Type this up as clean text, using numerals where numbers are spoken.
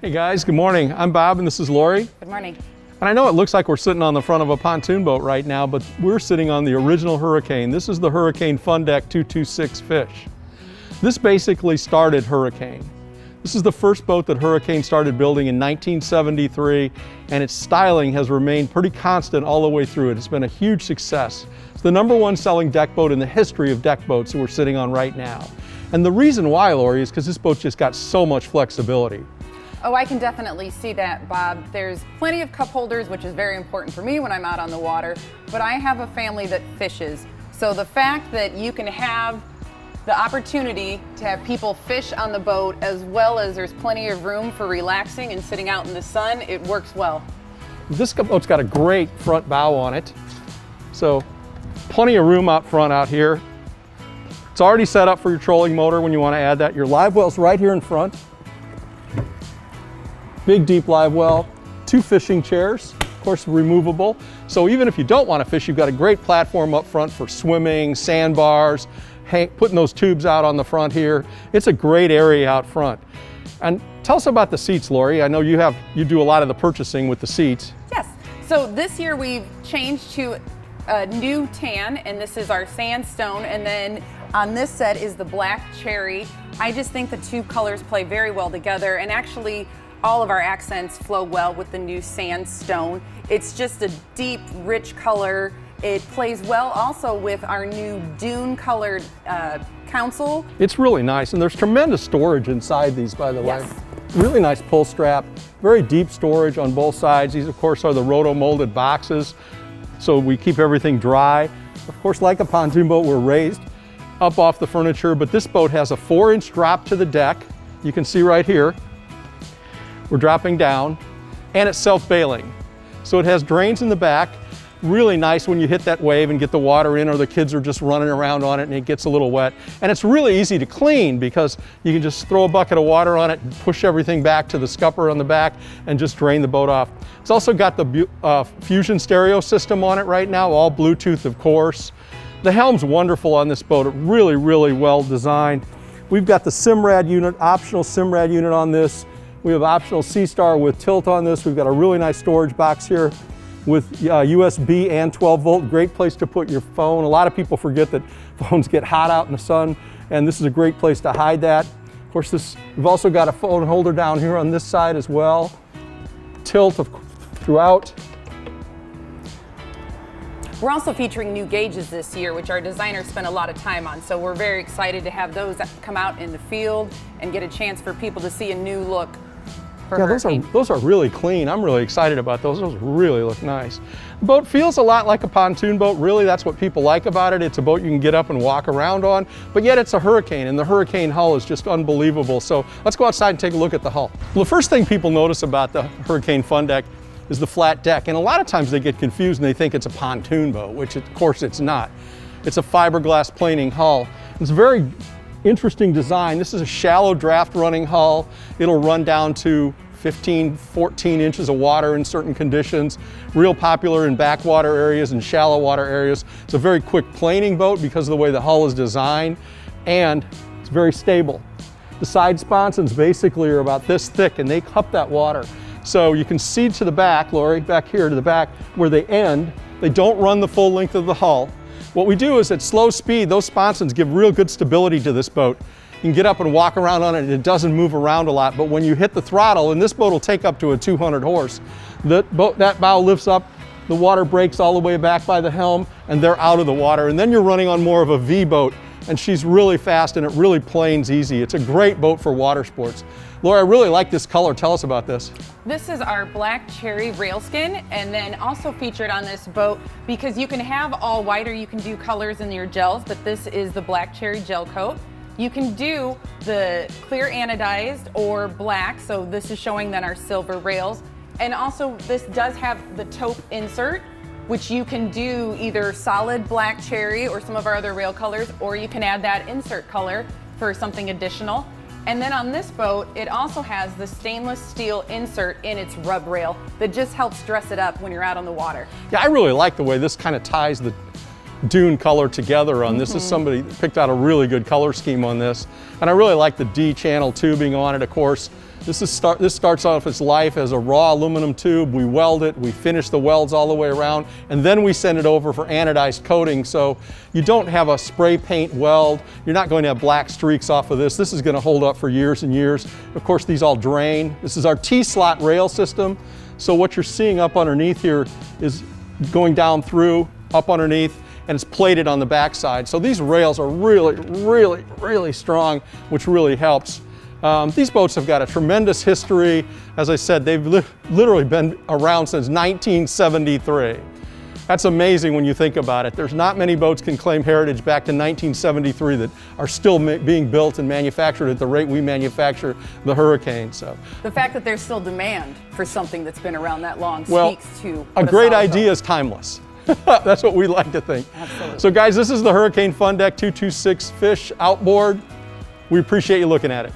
Hey guys, good morning. I'm Bob and this is Lori. Good morning. And I know it looks like we're sitting on the front of a pontoon boat right now, but we're sitting on the original Hurricane. This is the Hurricane FunDeck 226 fish. This basically started Hurricane. This is the first boat that Hurricane started building in 1973, and its styling has remained pretty constant all the way through it. It's been a huge success. It's the #1 selling deck boat in the history of deck boats that we're sitting on right now. And the reason why, Lori, is because this boat's just got so much flexibility. Oh, I can definitely see that, Bob. There's plenty of cup holders, which is very important for me when I'm out on the water, but I have a family that fishes. So the fact that you can have the opportunity to have people fish on the boat, as well as there's plenty of room for relaxing and sitting out in the sun, it works well. This boat's got a great front bow on it. So plenty of room out front out here. It's already set up for your trolling motor when you want to add that. Your live well's right here in front. Big deep live well, 2 fishing chairs, of course removable. So even if you don't want to fish, you've got a great platform up front for swimming, sandbars, putting those tubes out on the front here. It's a great area out front. And tell us about the seats, Lori. I know you do a lot of the purchasing with the seats. Yes, so this year we've changed to a new tan, and this is our sandstone, and then on this set is the black cherry. I just think the two colors play very well together, and actually all of our accents flow well with the new sandstone. It's just a deep, rich color. It plays well also with our new dune colored console. It's really nice, and there's tremendous storage inside these, by the way. Yes. Really nice pull strap, very deep storage on both sides. These, of course, are the roto-molded boxes, so we keep everything dry. Of course, like a pontoon boat, we're raised up off the furniture, but this boat has a 4-inch drop to the deck. You can see right here. We're dropping down, and it's self-bailing. So it has drains in the back. Really nice when you hit that wave and get the water in, or the kids are just running around on it and it gets a little wet. And it's really easy to clean because you can just throw a bucket of water on it and push everything back to the scupper on the back and just drain the boat off. It's also got the Fusion stereo system on it right now, all Bluetooth, of course. The helm's wonderful on this boat. Really, really well designed. We've got the Simrad unit, optional Simrad unit on this. We have optional C-Star with tilt on this. We've got a really nice storage box here with USB and 12 volt. Great place to put your phone. A lot of people forget that phones get hot out in the sun, and this is a great place to hide that. Of course, we've also got a phone holder down here on this side as well. Tilt throughout. We're also featuring new gauges this year, which our designers spent a lot of time on. So we're very excited to have those come out in the field and get a chance for people to see a new look. Yeah, those are really clean. I'm really excited about those. Those really look nice. The boat feels a lot like a pontoon boat. Really, that's what people like about it. It's a boat you can get up and walk around on, but yet it's a Hurricane, and the Hurricane hull is just unbelievable. So let's go outside and take a look at the hull. Well, the first thing people notice about the Hurricane FunDeck is the flat deck, and a lot of times they get confused and they think it's a pontoon boat, which of course it's not. It's a fiberglass planing hull. It's very interesting design. This is a shallow draft running hull. It'll run down to 15, 14 inches of water in certain conditions. Real popular in backwater areas and shallow water areas. It's a very quick planing boat because of the way the hull is designed, and it's very stable. The side sponsons basically are about this thick, and they cup that water. So you can see to the back, Lori, back here to the back where they end. They don't run the full length of the hull. What we do is at slow speed, those sponsons give real good stability to this boat. You can get up and walk around on it, and it doesn't move around a lot, but when you hit the throttle, and this boat will take up to a 200 horse, that bow lifts up, the water breaks all the way back by the helm, and they're out of the water. And then you're running on more of a V boat, and she's really fast, and it really planes easy. It's a great boat for water sports. Laura, I really like this color. Tell us about this. This is our black cherry railskin, and then also featured on this boat, because you can have all white or you can do colors in your gels, but this is the black cherry gel coat. You can do the clear anodized or black, so this is showing then our silver rails. And also this does have the taupe insert, which you can do either solid black cherry or some of our other rail colors, or you can add that insert color for something additional. And then on this boat, it also has the stainless steel insert in its rub rail that just helps dress it up when you're out on the water. Yeah, I really like the way this kind of ties dune color together on this. This is somebody picked out a really good color scheme on this. And I really like the D channel tubing on it, of course. This starts off its life as a raw aluminum tube. We weld it, we finish the welds all the way around, and then we send it over for anodized coating. So you don't have a spray paint weld. You're not going to have black streaks off of this. This is going to hold up for years and years. Of course, these all drain. This is our T-slot rail system. So what you're seeing up underneath here is going down through, up underneath, and it's plated on the backside. So these rails are really, really, really strong, which really helps. These boats have got a tremendous history. As I said, they've literally been around since 1973. That's amazing when you think about it. There's not many boats can claim heritage back to 1973 that are still being built and manufactured at the rate we manufacture the Hurricane. So the fact that there's still demand for something that's been around that long well, speaks to a great idea is timeless. That's what we like to think. Absolutely. So guys, this is the Hurricane FunDeck 226 fish outboard. We appreciate you looking at it.